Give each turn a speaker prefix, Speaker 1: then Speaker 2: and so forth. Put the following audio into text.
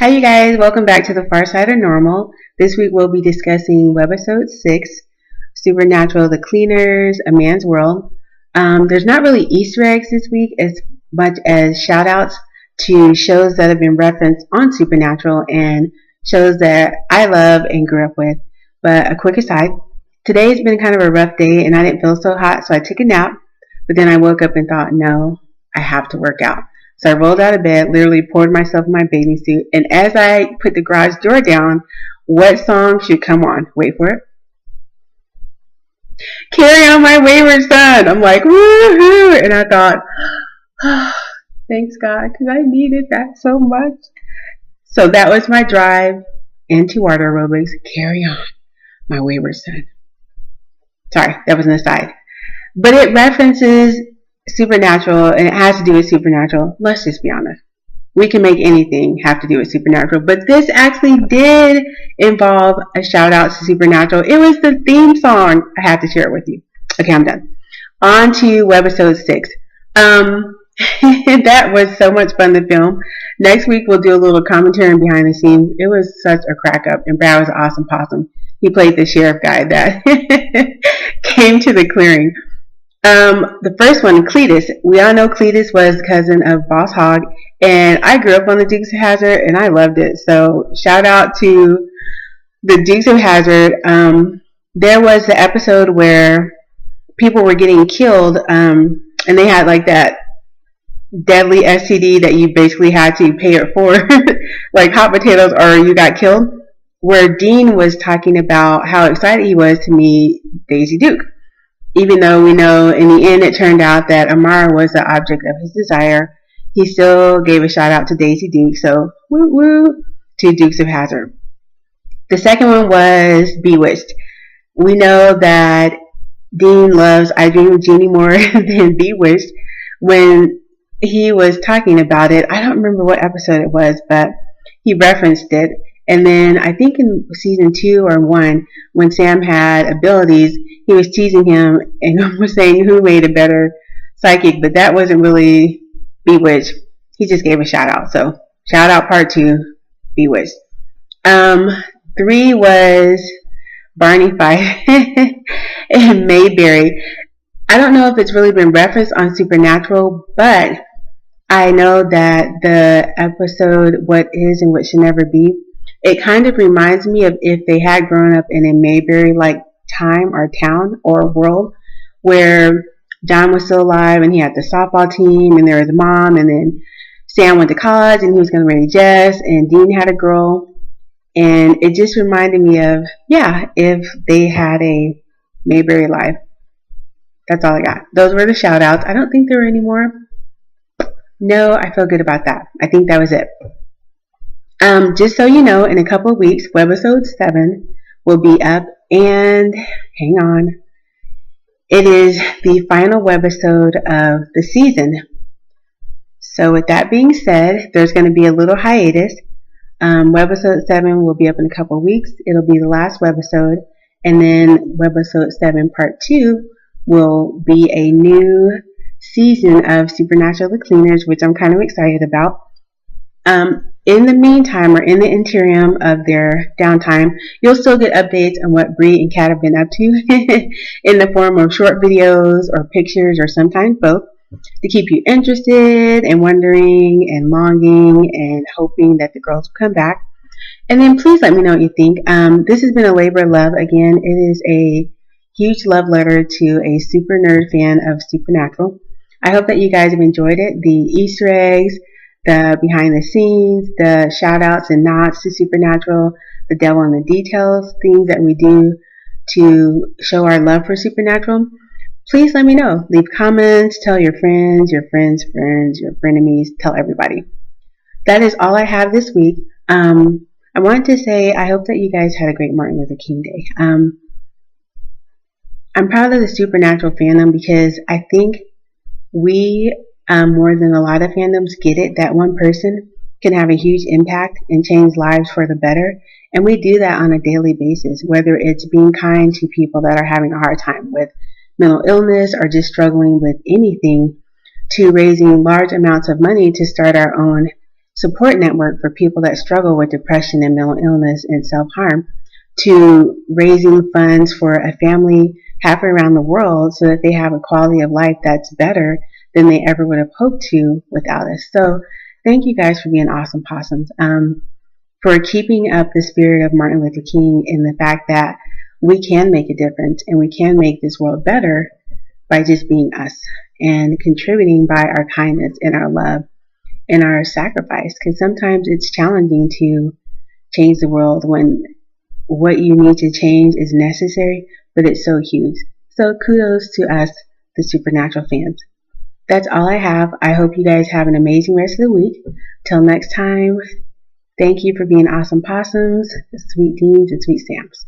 Speaker 1: Hi, you guys. Welcome back to the Far Side of Normal. This week we'll be discussing Webisode 6, Supernatural, The Cleaners, A Man's World. There's not really Easter eggs this week as much as shout outs to shows that have been referenced on Supernatural and shows that I love and grew up with. But a quick aside, today's been kind of a rough day and I didn't feel so hot, so I took a nap. But then I woke up and thought, no, I have to work out. So I rolled out of bed, literally poured myself in my bathing suit, and as I put the garage door down, what song should come on? Wait for it. Carry On My Wayward Son. I'm like, woohoo! And I thought, oh, thanks God, because I needed that so much. So that was my drive into water aerobics. Carry on, my wayward son. Sorry, that was an aside. But it references Supernatural, and it has to do with Supernatural. Let's just be honest. We can make anything have to do with Supernatural, but this actually did involve a shout out to Supernatural. It was the theme song. I have to share it with you. Okay, I'm done. On to Webisode 6. That was so much fun to film. Next week we'll do a little commentary and behind the scenes. It was such a crack up, and Brad was an awesome possum. He played the sheriff guy that came to the clearing. The first one, Cletus. We all know Cletus was the cousin of Boss Hogg, and I grew up on the Dukes of Hazzard, and I loved it. So shout out to the Dukes of Hazzard. There was the episode where people were getting killed, and they had like that deadly STD that you basically had to pay it for, like hot potatoes or you got killed, where Dean was talking about how excited he was to meet Daisy Duke. Even though we know in the end it turned out that Amara was the object of his desire, he still gave a shout out to Daisy Duke. So woo woo to Dukes of Hazzard. The second one was Bewitched. We know that Dean loves I Dream of Jeannie more than Bewitched. When he was talking about it, I don't remember what episode it was, but he referenced it. And then I think in season 2 or 1, when Sam had abilities, he was teasing him and was saying who made a better psychic, but that wasn't really Bewitched. He just gave a shout out. So shout out part 2, Bewitched. 3 was Barney Fife and Mayberry. I don't know if it's really been referenced on Supernatural, but I know that the episode What Is and What Should Never Be, it kind of reminds me of if they had grown up in a Mayberry like time or town or world where John was still alive and he had the softball team and there was a mom, and then Sam went to college and he was going to marry Jess, and Dean had a girl, and it just reminded me of, yeah, if they had a Mayberry life. That's all I got. Those were the shout outs. I don't think there were any more. No, I feel good about that. I think that was it. Just so you know, in a couple of weeks, Webisode 7 will be up, and hang on, it is the final webisode of the season. So with that being said, there's going to be a little hiatus. Webisode 7 will be up in a couple of weeks. It'll be the last webisode, and then Webisode 7 Part 2 will be a new season of Supernatural, The Cleaners, which I'm kind of excited about. In the meantime, or in the interim of their downtime, you'll still get updates on what Bree and Kat have been up to in the form of short videos or pictures, or sometimes both, to keep you interested and wondering and longing and hoping that the girls will come back. And then please let me know what you think. This has been a labor of love. Again, it is a huge love letter to a super nerd fan of Supernatural. I hope that you guys have enjoyed it. The Easter eggs, the behind the scenes, the shout outs and nods to Supernatural, the devil in the details, things that we do to show our love for Supernatural. Please let me know. Leave comments, tell your friends, your friends' friends, your frenemies, tell everybody. That is all I have this week. I wanted to say I hope that you guys had a great Martin Luther King Day. I'm proud of the Supernatural fandom because I think we, more than a lot of fandoms, get it that one person can have a huge impact and change lives for the better. And we do that on a daily basis, whether it's being kind to people that are having a hard time with mental illness or just struggling with anything, to raising large amounts of money to start our own support network for people that struggle with depression and mental illness and self-harm, to raising funds for a family halfway around the world so that they have a quality of life that's better than they ever would have hoped to without us. So thank you guys for being awesome possums, for keeping up the spirit of Martin Luther King in the fact that we can make a difference and we can make this world better by just being us and contributing by our kindness and our love and our sacrifice. Because sometimes it's challenging to change the world when what you need to change is necessary, but it's so huge. So kudos to us, the Supernatural fans. That's all I have. I hope you guys have an amazing rest of the week. Till next time, thank you for being awesome possums, sweet Deans, and sweet Sams.